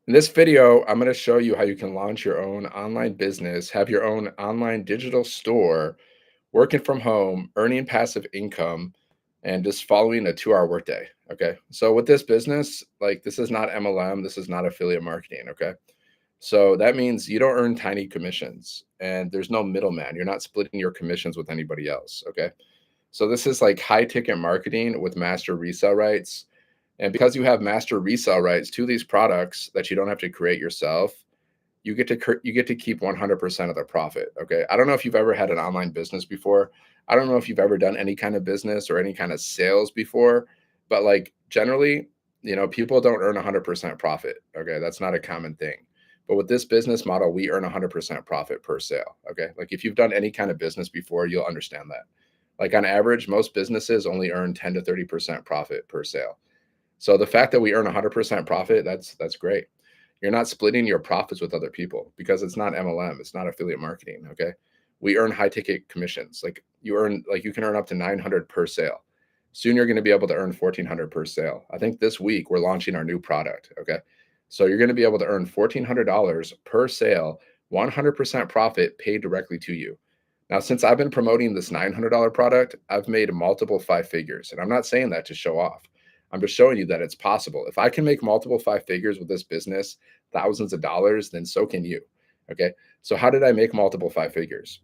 In this video, I'm going to show you how you can launch your own online business, have your own online digital store, working from home, earning passive income, and just following a 2-hour workday. Okay. So with this business, like this is not MLM, this is not affiliate marketing. Okay. So that means you don't earn tiny commissions and there's no middleman. You're not splitting your commissions with anybody else. Okay. So this is like high ticket marketing with master resale rights. And because you have master resale rights to these products that you don't have to create yourself, you get to keep 100% of the profit. Okay. I don't know if you've ever had an online business before. I don't know if you've ever done any kind of business or any kind of sales before, but like generally, people don't earn 100% profit. Okay. That's not a common thing. But with this business model, we earn 100% profit per sale. Okay. Like if you've done any kind of business before, you'll understand that. Like on average, most businesses only earn 10 to 30% profit per sale. So the fact that we earn 100% profit, that's great. You're not splitting your profits with other people because it's not MLM, it's not affiliate marketing, okay? We earn high ticket commissions. Like you can earn up to 900 per sale. Soon you're going to be able to earn 1400 per sale. I think this week we're launching our new product, okay? So you're going to be able to earn $1400 per sale, 100% profit paid directly to you. Now, since I've been promoting this $900 product, I've made multiple five figures. And I'm not saying that to show off. I'm just showing you that it's possible. If I can make multiple five figures with this business, thousands of dollars, then so can you. Okay. So, how did I make multiple five figures?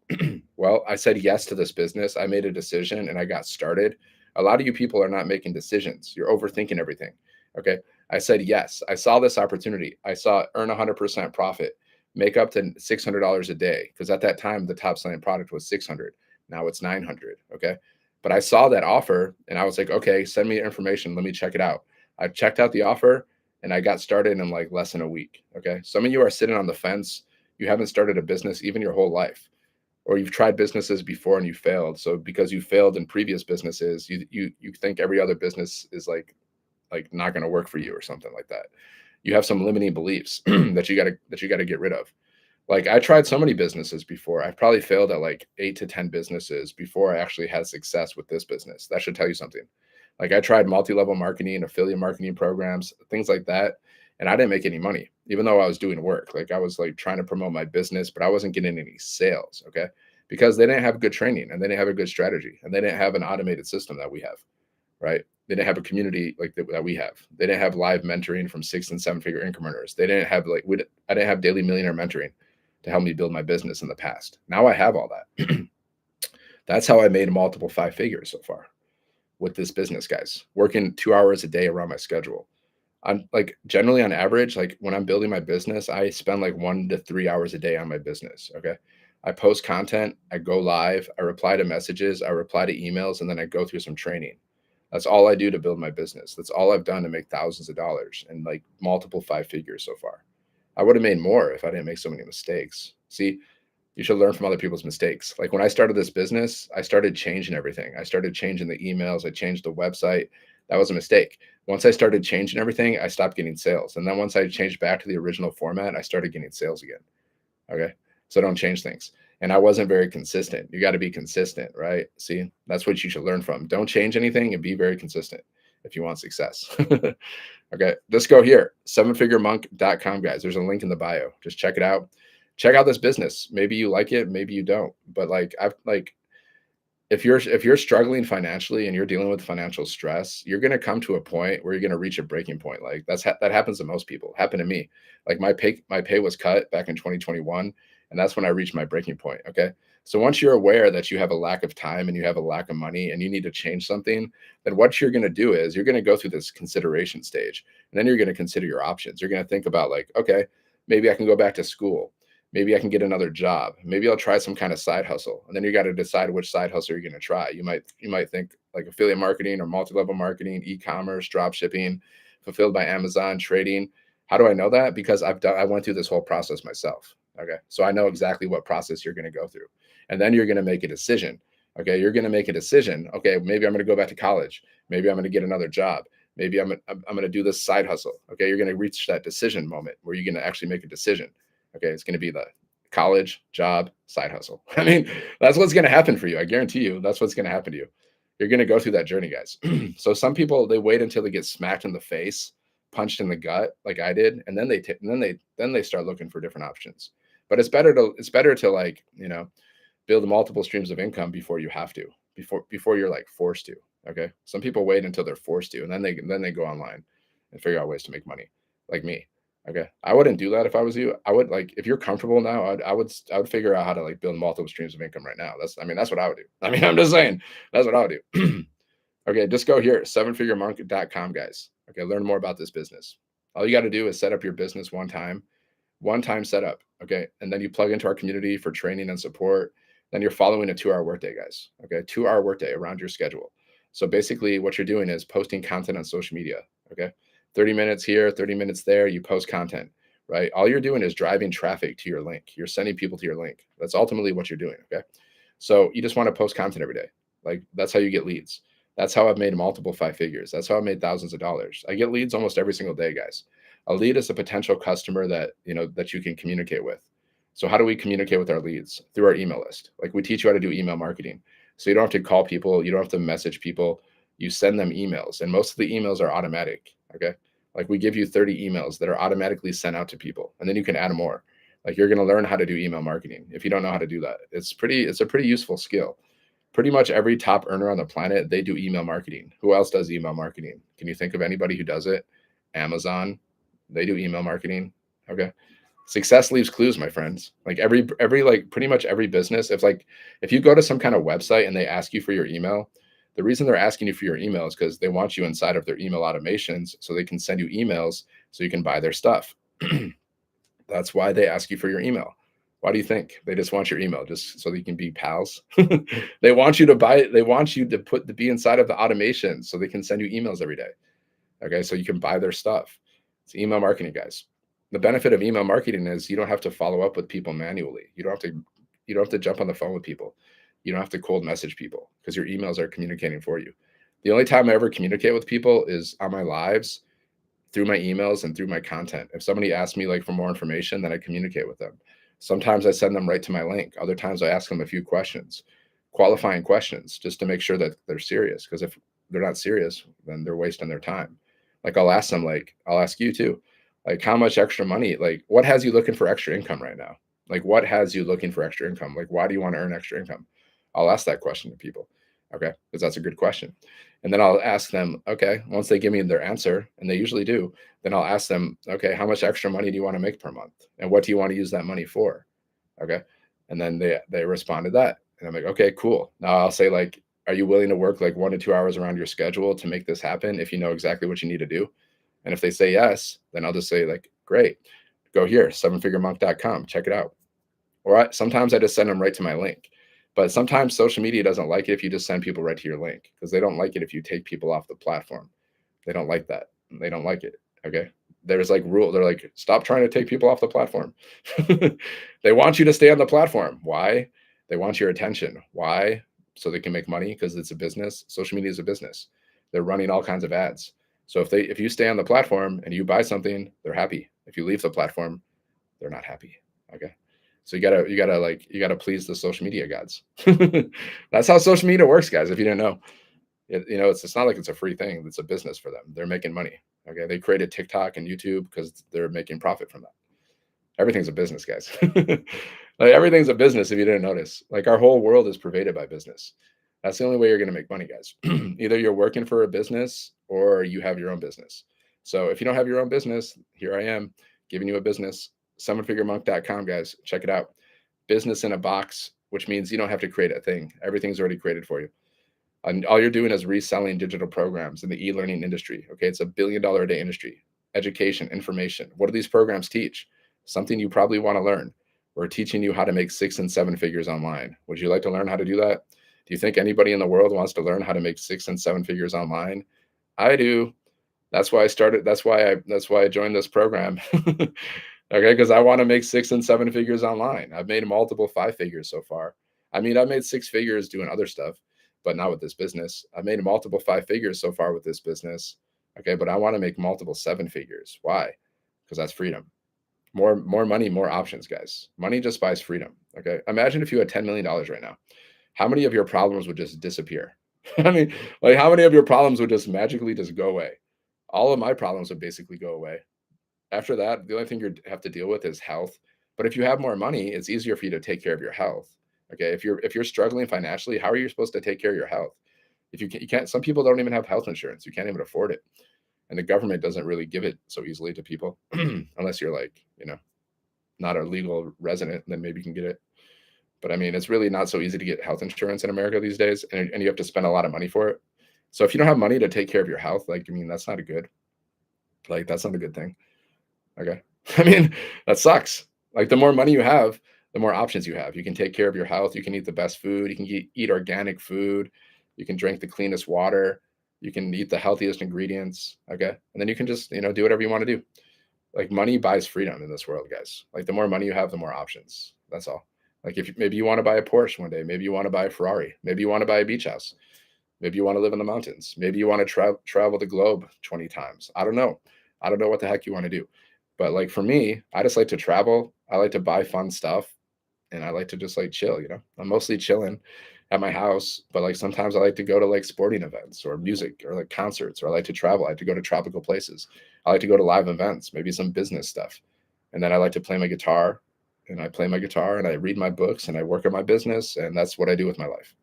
Well, I said yes to this business. I made a decision and I got started. A lot of you people are not making decisions, you're overthinking everything. Okay. I said yes. I saw this opportunity. I saw earn 100% profit, make up to $600 a day. Because at that time, the top selling product was 600. Now it's 900. Okay. But I saw that offer and I was like, okay, send me your information. Let me check it out. I checked out the offer and I got started in like less than a week. Okay. Some of you are sitting on the fence. You haven't started a business even your whole life, or you've tried businesses before and you failed. So because you failed in previous businesses, you think every other business is like not going to work for you or something like that. You have some limiting beliefs that you got to get rid of. Like I tried so many businesses before. I've probably failed at like 8 to 10 businesses before I actually had success with this business. That should tell you something. Like I tried multi-level marketing, affiliate marketing programs, things like that, and I didn't make any money even though I was doing work. Like I was like trying to promote my business, but I wasn't getting any sales, okay? Because they didn't have good training and they didn't have a good strategy and they didn't have an automated system that we have, right? They didn't have a community like that we have. They didn't have live mentoring from 6 and 7 figure income earners. They didn't have I didn't have daily millionaire mentoring to help me build my business in the past. Now I have all that. That's how I made multiple five figures so far with this business, guys. Working 2 hours a day around my schedule. I'm like generally on average, like when I'm building my business, I spend like 1 to 3 hours a day on my business. Okay. I post content, I go live, I reply to messages, I reply to emails, and then I go through some training. That's all I do to build my business. That's all I've done to make thousands of dollars and like multiple five figures so far. I would have made more if I didn't make so many mistakes. See, you should learn from other people's mistakes. Like when I started this business, I started changing everything. I started changing the emails, I changed the website. That was a mistake. Once I started changing everything, I stopped getting sales. And then once I changed back to the original format, I started getting sales again. Okay. So don't change things. And I wasn't very consistent. You got to be consistent, right? See, that's what you should learn from. Don't change anything and be very consistent if you want success. Okay. Let's go here. Sevenfiguremonk.com, guys. There's a link in the bio. Just check it out. Check out this business. Maybe you like it, maybe you don't. But like I've like if you're struggling financially and you're dealing with financial stress, you're going to come to a point where you're going to reach a breaking point. Like that happens to most people. Happened to me. Like my pay was cut back in 2021, and that's when I reached my breaking point. Okay, so once you're aware that you have a lack of time and you have a lack of money and you need to change something, then what you're going to do is you're going to go through this consideration stage, and then you're going to consider your options. You're going to think about like, okay, maybe I can go back to school. Maybe I can get another job. Maybe I'll try some kind of side hustle. And then you got to decide which side hustle you're going to try. You might think like affiliate marketing or multi-level marketing, e-commerce, drop shipping, fulfilled by Amazon, trading. How do I know that? Because I went through this whole process myself. Okay. So I know exactly what process you're going to go through. And then you're going to make a decision. Okay. You're going to make a decision. Okay. Maybe I'm going to go back to college. Maybe I'm going to get another job. Maybe I'm going to do this side hustle. Okay. You're going to reach that decision moment where you're going to actually make a decision. Okay, it's going to be the college, job, side hustle. I mean, that's what's going to happen for you. I guarantee you, that's what's going to happen to you. You're going to go through that journey, guys. So some people they wait until they get smacked in the face punched in the gut like I did, and then they start looking for different options. But it's better to like, build multiple streams of income before you have to, before you're like forced to. Okay. Some people wait until they're forced to, and then they go online and figure out ways to make money, like me. Okay. I wouldn't do that if I was you. I would like, if you're comfortable now, I would figure out how to like build multiple streams of income right now. That's what I would do. I mean, I'm just saying that's what I would do. Okay, just go here, sevenfiguremarket.com, guys. Okay, learn more about this business. All you got to do is set up your business one time setup. Okay. And then you plug into our community for training and support. Then you're following a 2 hour workday, guys. Okay. 2 hour workday around your schedule. So basically, what you're doing is posting content on social media. Okay. 30 minutes here, 30 minutes there, you post content, right? All you're doing is driving traffic to your link. You're sending people to your link. That's ultimately what you're doing. Okay. So you just want to post content every day. Like that's how you get leads. That's how I've made multiple 5 figures. That's how I made thousands of dollars. I get leads almost every single day, guys. A lead is a potential customer that you can communicate with. So how do we communicate with our leads? Through our email list. Like we teach you how to do email marketing. So you don't have to call people, you don't have to message people. You send them emails, and most of the emails are automatic. Okay. Like we give you 30 emails that are automatically sent out to people, and then you can add more. Like you're going to learn how to do email marketing. If you don't know how to do that, it's a pretty useful skill. Pretty much every top earner on the planet, they do email marketing. Who else does email marketing? Can you think of anybody who does it? Amazon, they do email marketing. Okay. Success leaves clues, my friends. Like every like pretty much every business, if you go to some kind of website and they ask you for your email, the reason they're asking you for your email is because they want you inside of their email automations so they can send you emails so you can buy their stuff. That's why they ask you for your email. Why do you think? They just want your email just so you can be pals. They want you to buy it. They want you to be inside of the automation so they can send you emails every day. Okay. So you can buy their stuff. It's email marketing, guys. The benefit of email marketing is you don't have to follow up with people manually. You don't have to jump on the phone with people. You don't have to cold message people because your emails are communicating for you. The only time I ever communicate with people is on my lives, through my emails and through my content. If somebody asks me like for more information, then I communicate with them. Sometimes I send them right to my link. Other times I ask them a few questions, qualifying questions, just to make sure that they're serious. Because if they're not serious, then they're wasting their time. Like I'll ask them, like I'll ask you too, like how much extra money, like what has you looking for extra income right now? Like what has you looking for extra income? Like why do you want to earn extra income? I'll ask that question to people. Okay, because that's a good question. And then I'll ask them, okay, once they give me their answer, and they usually do, then I'll ask them, okay, how much extra money do you want to make per month? And what do you want to use that money for? Okay. And then they respond to that. And I'm like, okay, cool. Now I'll say, like, are you willing to work like 1 to 2 hours around your schedule to make this happen if you know exactly what you need to do? And if they say yes, then I'll just say, like, great, go here, sevenfiguremonk.com, check it out. Sometimes I just send them right to my link. But sometimes social media doesn't like it if you just send people right to your link because they don't like it if you take people off the platform. They don't like that. They don't like it. Okay. There's like rule. They're like, stop trying to take people off the platform. They want you to stay on the platform. Why? They want your attention. Why? So they can make money because it's a business. Social media is a business. They're running all kinds of ads. So if you stay on the platform and you buy something, they're happy. If you leave the platform, they're not happy. Okay. So you gotta please the social media gods. That's how social media works, guys. If you didn't know, it's not like it's a free thing. It's a business for them. They're making money. Okay, they created TikTok and YouTube because they're making profit from that. Everything's a business, guys. Like everything's a business. If you didn't notice, like our whole world is pervaded by business. That's the only way you're going to make money, guys. Either you're working for a business or you have your own business. So if you don't have your own business, here I am giving you a business. Sevenfiguremonk.com, guys. Check it out. Business in a box, which means you don't have to create a thing. Everything's already created for you. And all you're doing is reselling digital programs in the e-learning industry. Okay, it's $1 billion a day industry. Education, information. What do these programs teach? Something you probably want to learn. We're teaching you how to make 6 and 7 figures online. Would you like to learn how to do that? Do you think anybody in the world wants to learn how to make 6 and 7 figures online? I do. That's why I started. That's why I joined this program. Okay, because I want to make 6 and 7 figures online. I've made multiple 5 figures so far. I mean, I've made 6 figures doing other stuff, but not with this business. I've made multiple 5 figures so far with this business. Okay, but I want to make multiple 7 figures. Why? Because that's freedom. More money, more options, guys. Money just buys freedom. Okay. Imagine if you had $10 million right now. How many of your problems would just disappear? I mean, like how many of your problems would just magically just go away? all of my problems would basically go away. After that, the only thing you have to deal with is health. But if you have more money, it's easier for you to take care of your health. Okay, if you're struggling financially, how are you supposed to take care of your health? If you can't, some people don't even have health insurance. You can't even afford it, and the government doesn't really give it so easily to people, unless you're like not a legal resident. Then maybe you can get it. But I mean, it's really not so easy to get health insurance in America these days, and you have to spend a lot of money for it. So if you don't have money to take care of your health, like I mean, that's not a good thing. Okay. I mean, that sucks. Like the more money you have, the more options you have. You can take care of your health. You can eat the best food. You can eat organic food. You can drink the cleanest water. You can eat the healthiest ingredients. Okay. And then you can just, do whatever you want to do. Like money buys freedom in this world, guys. Like the more money you have, the more options. That's all. Like if maybe you want to buy a Porsche one day, maybe you want to buy a Ferrari, maybe you want to buy a beach house, maybe you want to live in the mountains, maybe you want to travel the globe 20 times. I don't know. I don't know what the heck you want to do. But like for me, I just like to travel. I like to buy fun stuff and I like to just like chill. I'm mostly chilling at my house, but like sometimes I like to go to like sporting events or music or like concerts, or I like to travel. I like to go to tropical places. I like to go to live events, maybe some business stuff. And then I like to play my guitar, and I play my guitar and I read my books and I work on my business, and that's what I do with my life.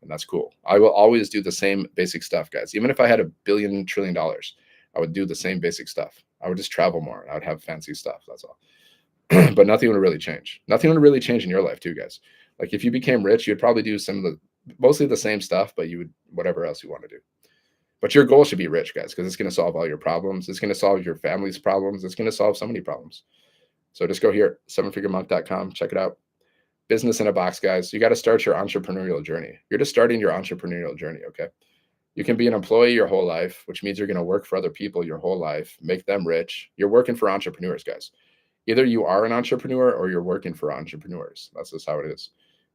And that's cool. I will always do the same basic stuff, guys. Even if I had $1 billion trillion, I would do the same basic stuff. I would just travel more and I would have fancy stuff. That's all. But nothing would really change. Nothing would really change in your life too, guys. Like if you became rich, you'd probably do some of the mostly the same stuff, but you would whatever else you want to do. But your goal should be rich, guys, because it's going to solve all your problems. It's going to solve your family's problems. It's going to solve so many problems. So just go here, sevenfiguremonk.com, check it out. Business in a box, guys. You got to start your entrepreneurial journey. You're just starting your entrepreneurial journey, okay? You can be an employee your whole life, which means you're going to work for other people your whole life, make them rich. You're working for entrepreneurs, guys. Either you are an entrepreneur or you're working for entrepreneurs. That's just how it is.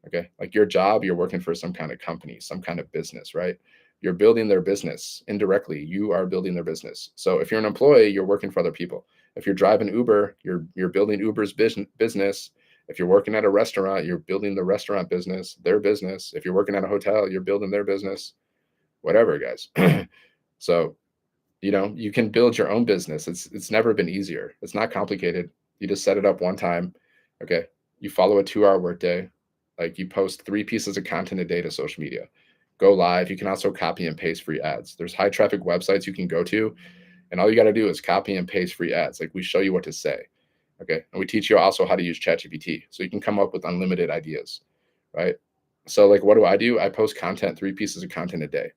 Okay. Like your job, you're working for some kind of company, some kind of business, right? You're building their business indirectly. You are building their business. So if you're an employee, you're working for other people. If you're driving Uber, you're building Uber's business. If you're working at a restaurant, you're building the restaurant business, their business. If you're working at a hotel, you're building their business. Whatever, guys. So, you can build your own business. It's never been easier. It's not complicated. You just set it up one time. Okay. You follow a 2-hour workday. Like you post 3 pieces of content a day to social media. Go live. You can also copy and paste free ads. There's high traffic websites you can go to, and all you got to do is copy and paste free ads. Like we show you what to say. Okay. And we teach you also how to use ChatGPT. So you can come up with unlimited ideas. Right. So like what do? I post content, 3 pieces of content a day.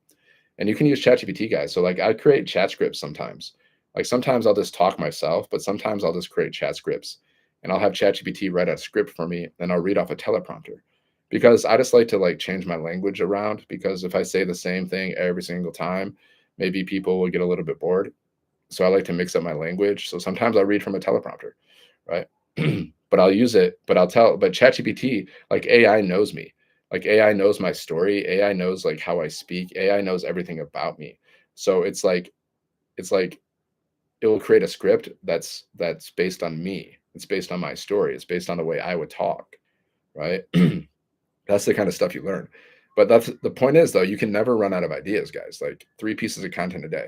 And you can use ChatGPT, guys. So like I create chat scripts sometimes. Like sometimes I'll just talk myself, but sometimes I'll just create chat scripts. And I'll have ChatGPT write a script for me, and I'll read off a teleprompter. Because I just like to like change my language around, because if I say the same thing every single time, maybe people will get a little bit bored. So I like to mix up my language. So sometimes I'll read from a teleprompter, right? But I'll use it, but ChatGPT, like AI knows me. Like AI knows my story. AI knows like how I speak. AI knows everything about me. So it's like it will create a script that's based on me. It's based on my story. It's based on the way I would talk, right? That's the kind of stuff you learn. But that's the point is though, you can never run out of ideas, guys. Like 3 pieces of content a day.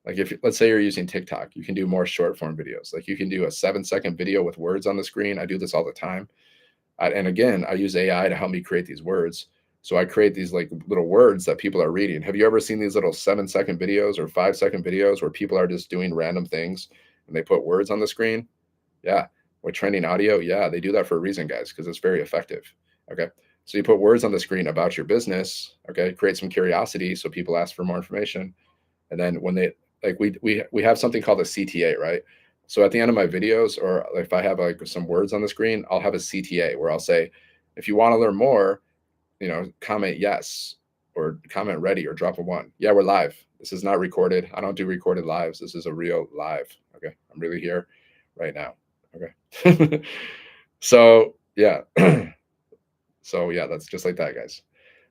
Like if let's say you're using TikTok, you can do more short form videos. Like you can do a 7-second video with words on the screen. I do this all the time. And again, I use AI to help me create these words. So I create these like little words that people are reading. Have you ever seen these little 7-second videos or 5-second videos where people are just doing random things and they put words on the screen? Yeah. With trending audio, yeah, they do that for a reason, guys, because it's very effective. Okay. So you put words on the screen about your business. Okay. Create some curiosity so people ask for more information. And then when they like we have something called a CTA, right? So at the end of my videos, or if I have like some words on the screen, I'll have a CTA where I'll say, if you want to learn more, comment yes, or comment ready, or drop a 1. Yeah, we're live. This is not recorded. I don't do recorded lives. This is a real live. Okay. I'm really here right now. Okay. So yeah. So yeah, that's just like that, guys.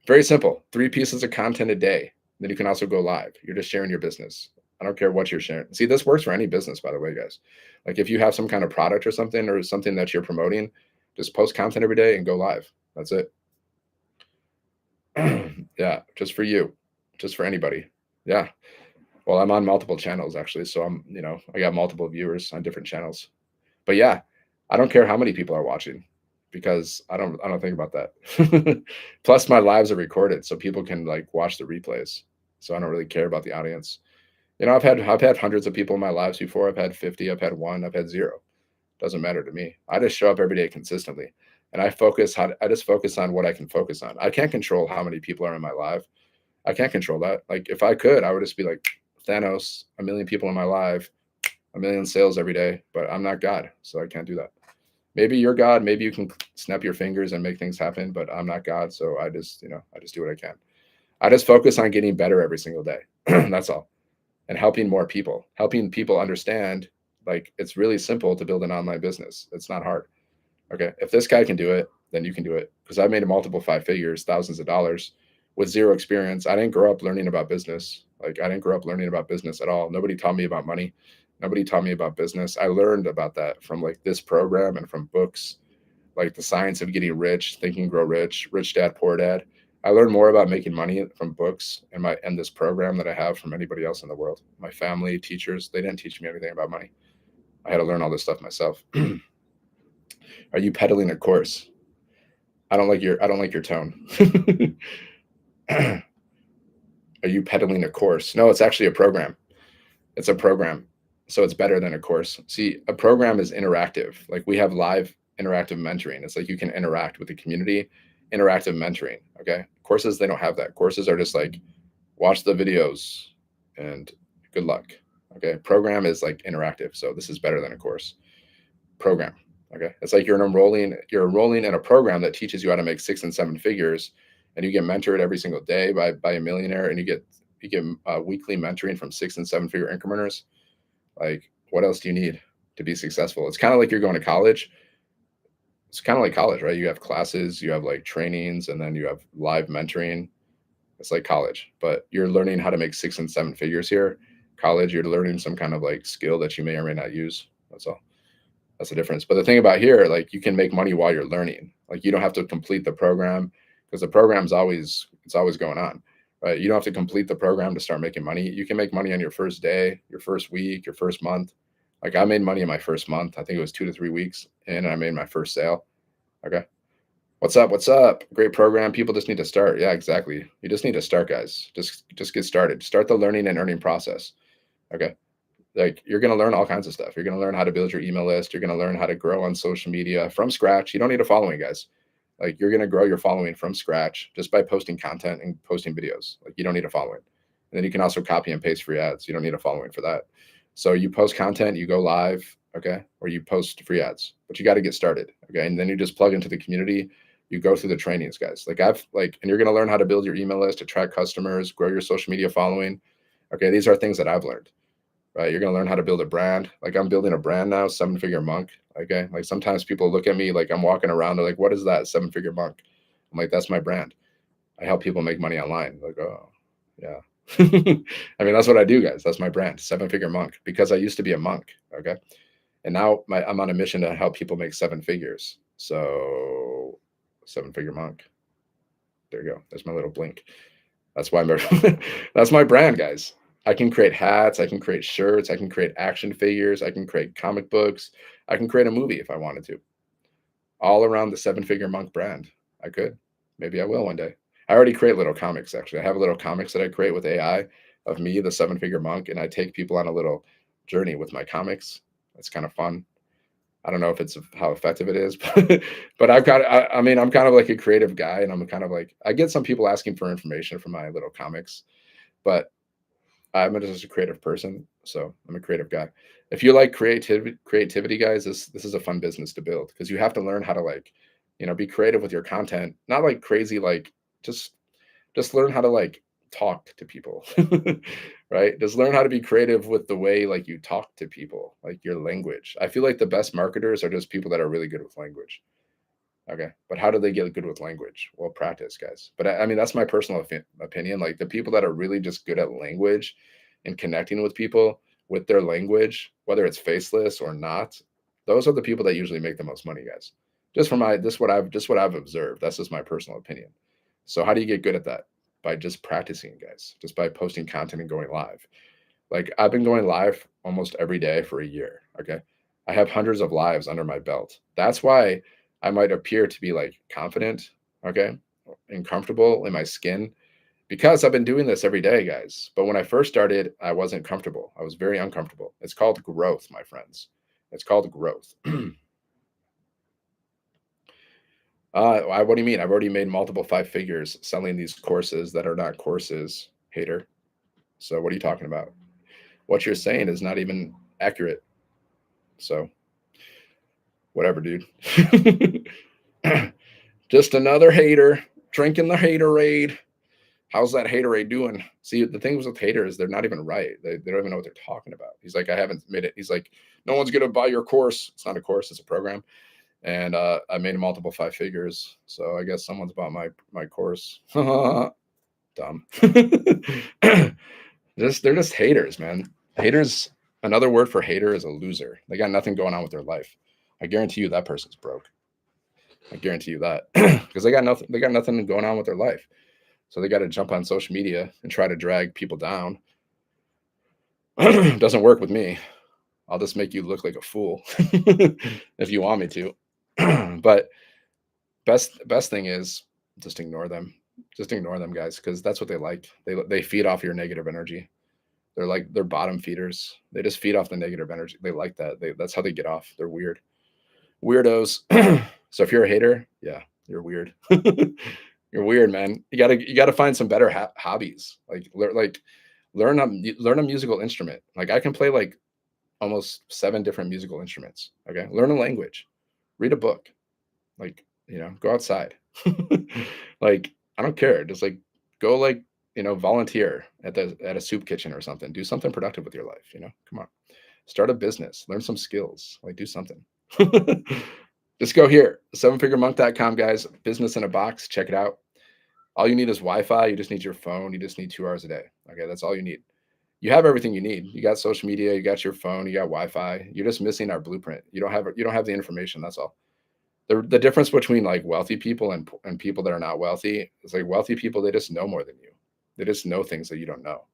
Very simple. 3 pieces of content a day. Then you can also go live. You're just sharing your business. I don't care what you're sharing. See, this works for any business, by the way, guys. Like if you have some kind of product or something that you're promoting, just post content every day and go live. That's it. Yeah, just for you, just for anybody. Yeah. Well, I'm on multiple channels actually, so I got multiple viewers on different channels. But yeah, I don't care how many people are watching because I don't think about that. Plus my lives are recorded so people can like watch the replays. So I don't really care about the audience. I've had hundreds of people in my lives before. I've had 50, I've had one, I've had zero. Doesn't matter to me. I just show up every day consistently. And I just focus on what I can focus on. I can't control how many people are in my life. I can't control that. Like if I could, I would just be like Thanos, a million people in my life, a million sales every day, but I'm not God, so I can't do that. Maybe you're God, maybe you can snap your fingers and make things happen, but I'm not God, so I just do what I can. I just focus on getting better every single day. That's all. And helping people understand like it's really simple to build an online business. It's not hard. Okay. If this guy can do it, then you can do it. Because I made a multiple five figures, thousands of dollars with zero experience. I didn't grow up learning about business. Like I didn't grow up learning about business at all. Nobody taught me about money. Nobody taught me about business. I learned about that from like this program and from books like the science of getting rich, think and grow rich, rich dad, poor dad. I learned more about making money from books and this program that I have from anybody else in the world. My family, teachers, they didn't teach me anything about money. I had to learn all this stuff myself. Are you peddling a course? I don't like your tone. Are you peddling a course? No, it's actually a program. It's a program. So it's better than a course. See, a program is interactive. Like we have live interactive mentoring. It's like you can interact with the community, interactive mentoring. Okay. Courses, they don't have that. Courses are just like watch the videos and good luck. Okay. Program is like interactive. So this is better than a course. Program. Okay. It's like you're enrolling in a program that teaches you how to make 6 and 7 figures, and you get mentored every single day by a millionaire, and you get weekly mentoring from 6 and 7 figure incrementers. Like, what else do you need to be successful? It's kind of like you're going to college. It's kind of like college, right? You have classes, you have like trainings, and then you have live mentoring. It's like college, but you're learning how to make 6 and 7 figures here. College, you're learning some kind of like skill that you may or may not use. That's all. That's the difference. But the thing about here, like you can make money while you're learning. Like you don't have to complete the program because the program's always going on. Right? You don't have to complete the program to start making money. You can make money on your first day, your first week, your first month. Like I made money in my first month. I think it was 2 to 3 weeks, and I made my first sale. Okay. What's up? What's up? Great program. People just need to start. Yeah, exactly. You just need to start, guys. Just get started. Start the learning and earning process. Okay. Like you're going to learn all kinds of stuff. You're going to learn how to build your email list. You're going to learn how to grow on social media from scratch. You don't need a following, guys. Like you're going to grow your following from scratch just by posting content and posting videos. Like you don't need a following. And then you can also copy and paste free ads. You don't need a following for that. So you post content, you go live, okay, or you post free ads, but you got to get started, okay, and then you just plug into the community. You go through the trainings, guys. And you're going to learn how to build your email list, attract customers, grow your social media following. Okay, these are things that I've learned. Right, you're gonna learn how to build a brand. Like I'm building a brand now, 7 figure monk. Okay, like sometimes people look at me like I'm walking around. They're like, "What is that 7 figure monk?" I'm like, "That's my brand. I help people make money online." Like, oh, yeah. I mean, that's what I do, guys. That's my brand, 7 figure monk. Because I used to be a monk. Okay, and now I'm on a mission to help people make 7 figures. So, 7 figure monk. There you go. There's my little blink. That's why that's my brand, guys. I can create hats, I can create shirts, I can create action figures, I can create comic books, I can create a movie if I wanted to. All around the 7 figure monk brand. I could. Maybe I will one day. I already create little comics actually. I have little comics that I create with AI of me, the 7 figure monk, and I take people on a little journey with my comics. It's kind of fun. I don't know if it's how effective it is, but I mean, I'm kind of like a creative guy, and I'm kind of like I get some people asking for information from my little comics, but I'm just a creative person, so I'm a creative guy. If you like creativity, guys, this is a fun business to build because you have to learn how to like, be creative with your content. Not like crazy, like just just learn how to like talk to people, right? Just learn how to be creative with the way like you talk to people, like your language. I feel like the best marketers are just people that are really good with language. Okay. But how do they get good with language? Well, practice, guys. But I mean, that's my personal opinion. Like the people that are really just good at language and connecting with people with their language, whether it's faceless or not, those are the people that usually make the most money, guys. Just from my this what I've observed. That's just my personal opinion. So how do you get good at that? By just practicing, guys. Just by posting content and going live. Like I've been going live almost every day for a year. Okay. I have hundreds of lives under my belt. That's why I might appear to be like confident, okay, and comfortable in my skin because I've been doing this every day, guys. But when I first started, I wasn't comfortable. I was very uncomfortable. It's called growth, my friends. It's called growth. What do you mean? I've already made multiple five figures selling these courses that are not courses, hater. So what are you talking about? What you're saying is not even accurate. So whatever, dude. Just another hater drinking the haterade. How's that haterade doing? See, the things with haters, they're not even right. They don't even know what they're talking about. He's like, I haven't made it. He's like, no one's gonna buy your course. It's not a course, it's a program. And I made multiple five figures. So I guess someone's bought my course. Dumb. They're just haters, man. Haters. Another word for hater is a loser. They got nothing going on with their life. I guarantee you that person's broke. I guarantee you that because they got nothing. They got nothing going on with their life. So they got to jump on social media and try to drag people down. Doesn't work with me. I'll just make you look like a fool if you want me to. But best thing is just ignore them. Just ignore them, guys, because that's what they like. They feed off your negative energy. They're bottom feeders. They just feed off the negative energy. They like that. That's how they get off. They're weird. Weirdos. So if you're a hater, yeah, you're weird. You're weird, man. You gotta find some better hobbies. Learn a musical instrument. Like I can play like almost 7 different musical instruments. Okay, learn a language, read a book. Like go outside. Like I don't care. Just like go like volunteer at a soup kitchen or something. Do something productive with your life. Come on, start a business. Learn some skills. Like do something. Just go here, sevenfiguremonk.com, guys. Business in a box. Check it out. All you need is Wi-Fi. You just need your phone. You just need 2 hours a day. Okay, that's all you need. You have everything you need. You got social media. You got your phone. You got Wi-Fi. You're just missing our blueprint. You don't have the information. That's all. The difference between like wealthy people and people that are not wealthy is like wealthy people, they just know more than you. They just know things that you don't know.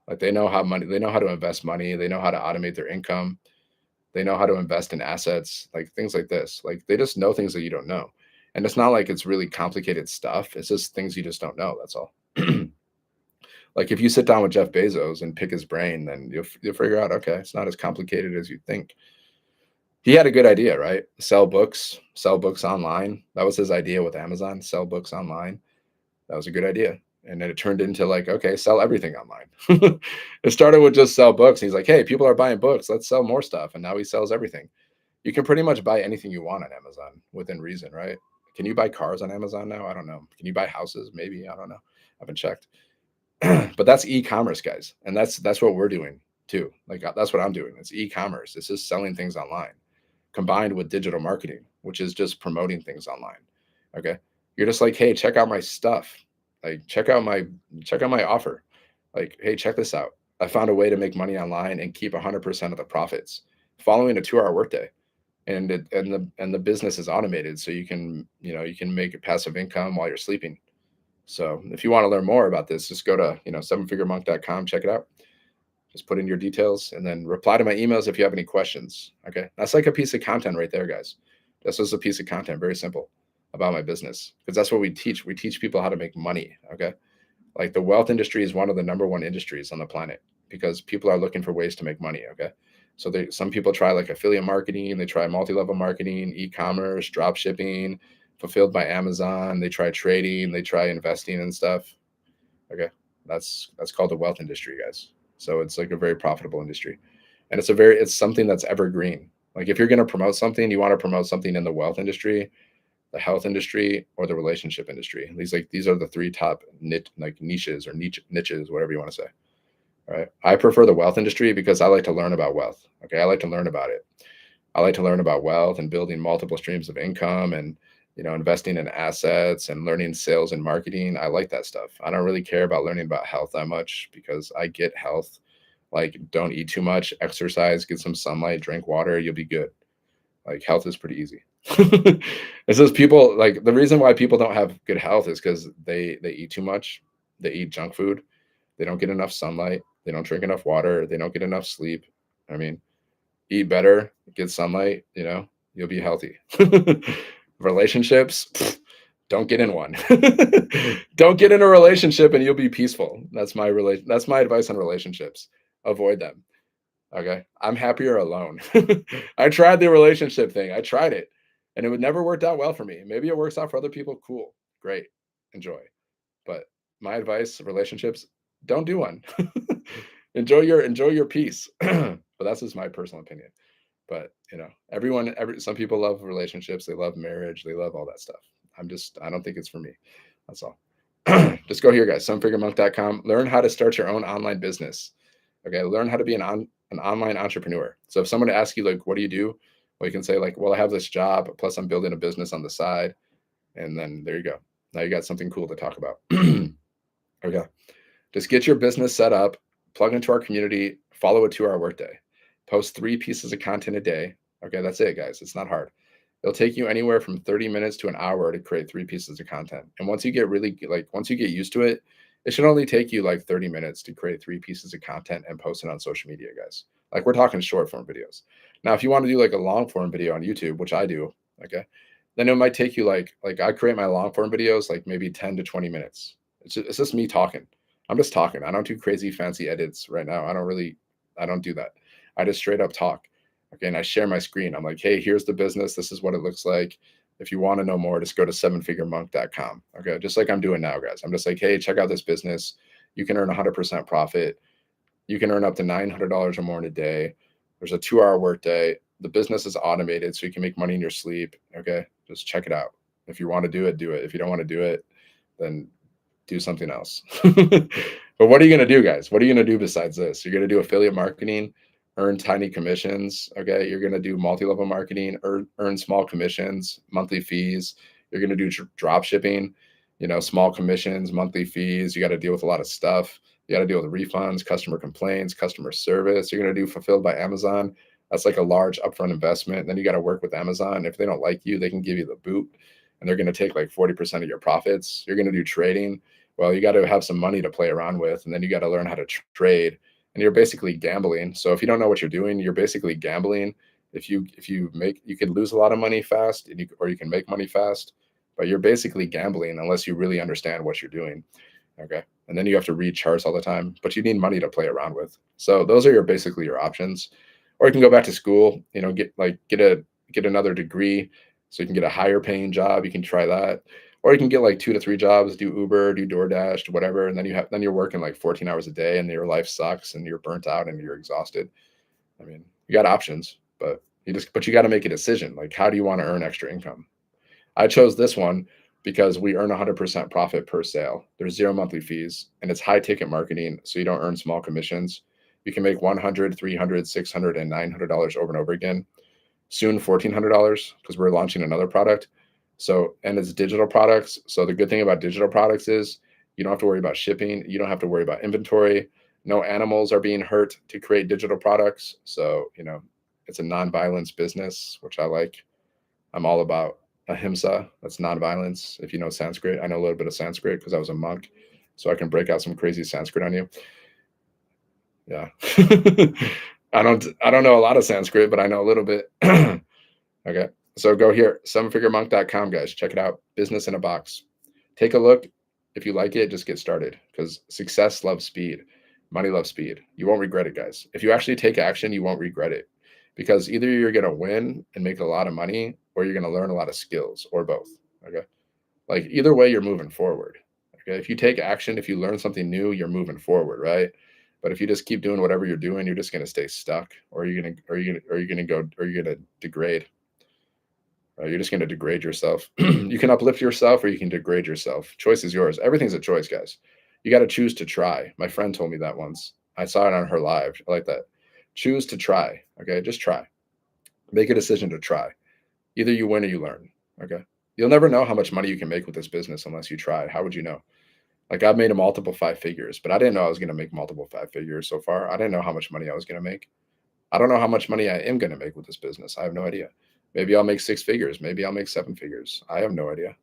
Like they know how to invest money. They know how to automate their income. They know how to invest in assets, like things like this. Like they just know things that you don't know. And it's not like it's really complicated stuff. It's just things you just don't know. That's all. Like if you sit down with Jeff Bezos and pick his brain, then you'll figure out, okay, it's not as complicated as you think. He had a good idea, right? Sell books online. That was his idea with Amazon, sell books online. That was a good idea. And then it turned into like, okay, sell everything online. It started with just sell books. He's like, hey, people are buying books. Let's sell more stuff. And now he sells everything. You can pretty much buy anything you want on Amazon within reason, right? Can you buy cars on Amazon now? I don't know. Can you buy houses? Maybe. I don't know. I haven't checked. But that's e-commerce, guys. And that's what we're doing too. Like that's what I'm doing. It's e-commerce. It's just selling things online combined with digital marketing, which is just promoting things online. Okay. You're just like, hey, check out my stuff. Like check out my offer. Like, hey, check this out. I found a way to make money online and keep 100% of the profits following a 2-hour workday. And the business is automated. So you can make a passive income while you're sleeping. So if you want to learn more about this, just go to, sevenfiguremonk.com, check it out. Just put in your details and then reply to my emails if you have any questions. Okay. That's like a piece of content right there, guys. This is a piece of content, very simple, about my business. Because that's what we teach. We teach people how to make money. Okay. Like the wealth industry is one of the number one industries on the planet because people are looking for ways to make money. Okay. So some people try like affiliate marketing, they try multi-level marketing, e-commerce, drop shipping, fulfilled by Amazon. They try trading, they try investing and stuff. Okay. That's called the wealth industry, guys. So it's like a very profitable industry. And it's something that's evergreen. Like if you're going to promote something, you want to promote something in the wealth industry, the health industry, or the relationship industry. These are the three top niches or niches, whatever you want to say. All right. I prefer the wealth industry because I like to learn about wealth. Okay. I like to learn about it. I like to learn about wealth and building multiple streams of income and investing in assets and learning sales and marketing. I like that stuff. I don't really care about learning about health that much because I get health. Like don't eat too much, exercise, get some sunlight, drink water, you'll be good. Like health is pretty easy. It's just people like the reason why people don't have good health is because they eat too much. They eat junk food. They don't get enough sunlight. They don't drink enough water. They don't get enough sleep. I mean, eat better, get sunlight, you'll be healthy. Relationships, don't get in one. Don't get in a relationship and you'll be peaceful. That's my advice on relationships. Avoid them. Okay. I'm happier alone. I tried the relationship thing. I tried it and it would never worked out well for me. Maybe it works out for other people. Cool. Great. Enjoy. But my advice, relationships, don't do one. Enjoy your peace. But that's just my personal opinion. But some people love relationships, they love marriage, they love all that stuff. I don't think it's for me. That's all. Just go here, guys, sevenfiguremonk.com. Learn how to start your own online business. Okay, learn how to be an online entrepreneur. So if someone asks you like, what do you do? Well, you can say like, well, I have this job, plus I'm building a business on the side, and then there you go. Now you got something cool to talk about. Okay, just get your business set up, plug into our community, follow a 2-hour workday, post 3 pieces of content a day. Okay, that's it, guys. It's not hard. It'll take you anywhere from 30 minutes to an hour to create 3 pieces of content. And once you get used to it, it should only take you like 30 minutes to create 3 pieces of content and post it on social media, guys. Like we're talking short form videos. Now, if you want to do like a long form video on YouTube, which I do, okay, then it might take you like I create my long form videos like maybe 10 to 20 minutes. It's just me talking. I'm just talking. I don't do crazy fancy edits right now. I don't do that. I just straight up talk. Okay. And I share my screen. I'm like, hey, here's the business. This is what it looks like. If you want to know more, just go to sevenfiguremonk.com. Okay. Just like I'm doing now, guys. I'm just like, hey, check out this business. You can earn 100% profit. You can earn up to $900 or more in a day. There's a 2-hour workday. The business is automated so you can make money in your sleep. Okay. Just check it out. If you want to do it, do it. If you don't want to do it, then do something else. But what are you going to do, guys? What are you going to do besides this? You're going to do affiliate marketing, earn tiny commissions. Okay. You're going to do multi-level marketing, earn small commissions, monthly fees. You're going to do drop shipping, small commissions, monthly fees. You got to deal with a lot of stuff. You got to deal with refunds, customer complaints, customer service. You're going to do fulfilled by Amazon. That's like a large upfront investment. Then you got to work with Amazon. If they don't like you, they can give you the boot and they're going to take like 40% of your profits. You're going to do trading. Well, you got to have some money to play around with, and then you got to learn how to trade. And you're basically gambling. So if you don't know what you're doing, you're basically gambling. You can lose a lot of money fast, or you can make money fast, but you're basically gambling unless you really understand what you're doing. Okay. And then you have to read charts all the time, but you need money to play around with. So those are basically your options. Or you can go back to school, get another degree so you can get a higher paying job. You can try that. Or you can get like 2 to 3 jobs, do Uber, do DoorDash, whatever, and then you're working like 14 hours a day and your life sucks and you're burnt out and you're exhausted. I mean, you got options, but you got to make a decision. Like, how do you want to earn extra income? I chose this one because we earn 100% profit per sale. There's 0 monthly fees and it's high ticket marketing. So you don't earn small commissions. You can make $100, $300, $600, and $900 over and over again. Soon $1,400 because we're launching another product. So, and it's digital products. So the good thing about digital products is you don't have to worry about shipping. You don't have to worry about inventory. No animals are being hurt to create digital products. So, it's a non-violence business, which I like. I'm all about ahimsa. That's non-violence. If you know Sanskrit, I know a little bit of Sanskrit because I was a monk. So I can break out some crazy Sanskrit on you. Yeah. I don't know a lot of Sanskrit, but I know a little bit. Okay. So go here, sevenfiguremonk.com, guys. Check it out. Business in a box. Take a look. If you like it, just get started because success loves speed. Money loves speed. You won't regret it, guys. If you actually take action, you won't regret it because either you're going to win and make a lot of money or you're going to learn a lot of skills or both. Okay. Like either way, you're moving forward. Okay. If you take action, if you learn something new, you're moving forward, right? But if you just keep doing whatever you're doing, you're just going to stay stuck or you're going to degrade. You're just going to degrade yourself. You can uplift yourself or you can degrade yourself. Choice is yours. Everything's a choice, guys. You got to choose to try. My friend told me that once. I saw it on her live. I like that. Choose to try. Okay. Just try. Make a decision to try. Either you win or you learn. Okay. You'll never know how much money you can make with this business unless you try. How would you know? Like I've made a multiple 5 figures, but I didn't know I was going to make multiple 5 figures so far. I didn't know how much money I was going to make. I don't know how much money I am going to make with this business. I have no idea. Maybe I'll make 6 figures. Maybe I'll make 7 figures. I have no idea.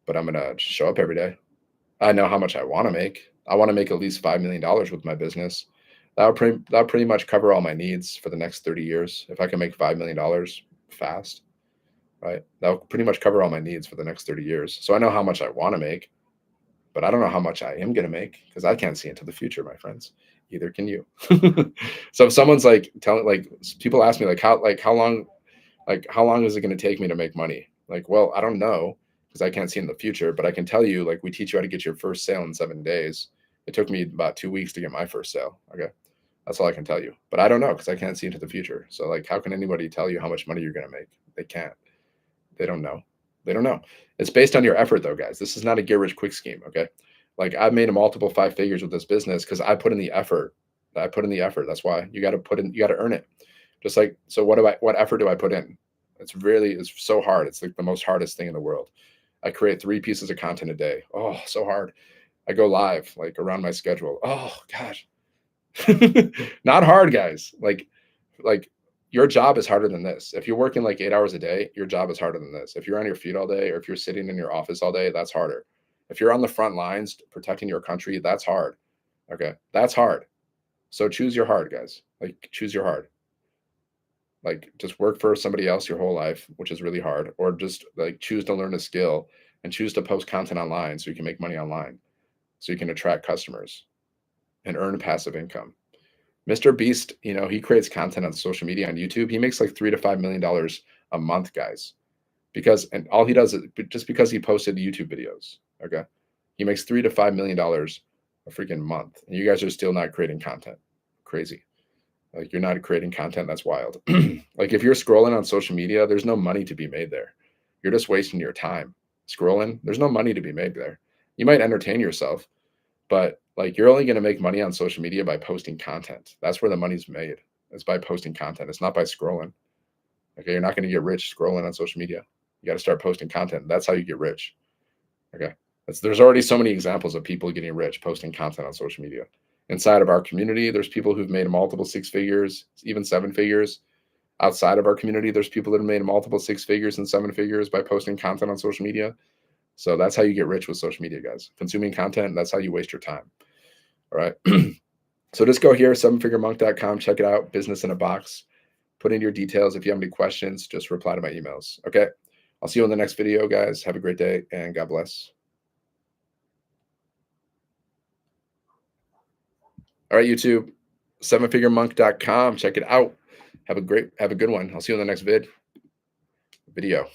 But I'm going to show up every day. I know how much I want to make. I want to make at least $5 million with my business. that would pretty much cover all my needs for the next 30 years. If I can make $5 million fast, right? That would pretty much cover all my needs for the next 30 years. So I know how much I want to make, but I don't know how much I am going to make because I can't see into the future, my friends. Either can you. So if someone's like telling, like, people ask me how long is it going to take me to make money? Like, well, I don't know because I can't see in the future, but I can tell you, like, we teach you how to get your first sale in 7 days. It took me about 2 weeks to get my first sale. Okay. That's all I can tell you. But I don't know because I can't see into the future. So, like, how can anybody tell you how much money you're going to make? They can't. They don't know. They don't know. It's based on your effort, though, guys. This is not a get rich quick scheme. Okay. Like, I've made a multiple 5 figures with this business because I put in the effort. I put in the effort. That's why you got to put in, you got to earn it. Just like, so what effort do I put in? It's so hard. It's like the most hardest thing in the world. I create 3 pieces of content a day. Oh, so hard. I go live like around my schedule. Oh gosh. Not hard, guys. Like your job is harder than this. If you're working like 8 hours a day, your job is harder than this. If you're on your feet all day, or if you're sitting in your office all day, that's harder. If you're on the front lines protecting your country, that's hard. Okay. That's hard. So choose your hard, guys. Like choose your hard. Like just work for somebody else your whole life, which is really hard, or just like choose to learn a skill and choose to post content online so you can make money online, so you can attract customers and earn passive income. Mr. Beast, he creates content on social media on YouTube. He makes like $3 to $5 million a month, guys. And all he does is just because he posted YouTube videos. Okay. He makes $3 to $5 million a freaking month. And you guys are still not creating content. Crazy. Like you're not creating content. That's wild. Like if you're scrolling on social media, there's no money to be made there. You're just wasting your time scrolling. There's no money to be made there. You might entertain yourself, but like you're only going to make money on social media by posting content. That's where the money's made. It's by posting content. It's not by scrolling. Okay, you're not going to get rich scrolling on social media. You got to start posting content. That's how you get rich. Okay. There's already so many examples of people getting rich posting content on social media. Inside of our community, there's people who've made multiple 6 figures, even 7 figures. Outside of our community, there's people that have made multiple 6 figures and 7 figures by posting content on social media. So that's how you get rich with social media, guys. Consuming content, that's how you waste your time. All right. So just go here, 7figuremonk.com, check it out, business in a box. Put in your details. If you have any questions, just reply to my emails. Okay. I'll see you in the next video, guys. Have a great day and God bless. All right, YouTube, 7figuremonk.com. Check it out. Have a good one. I'll see you in the next video.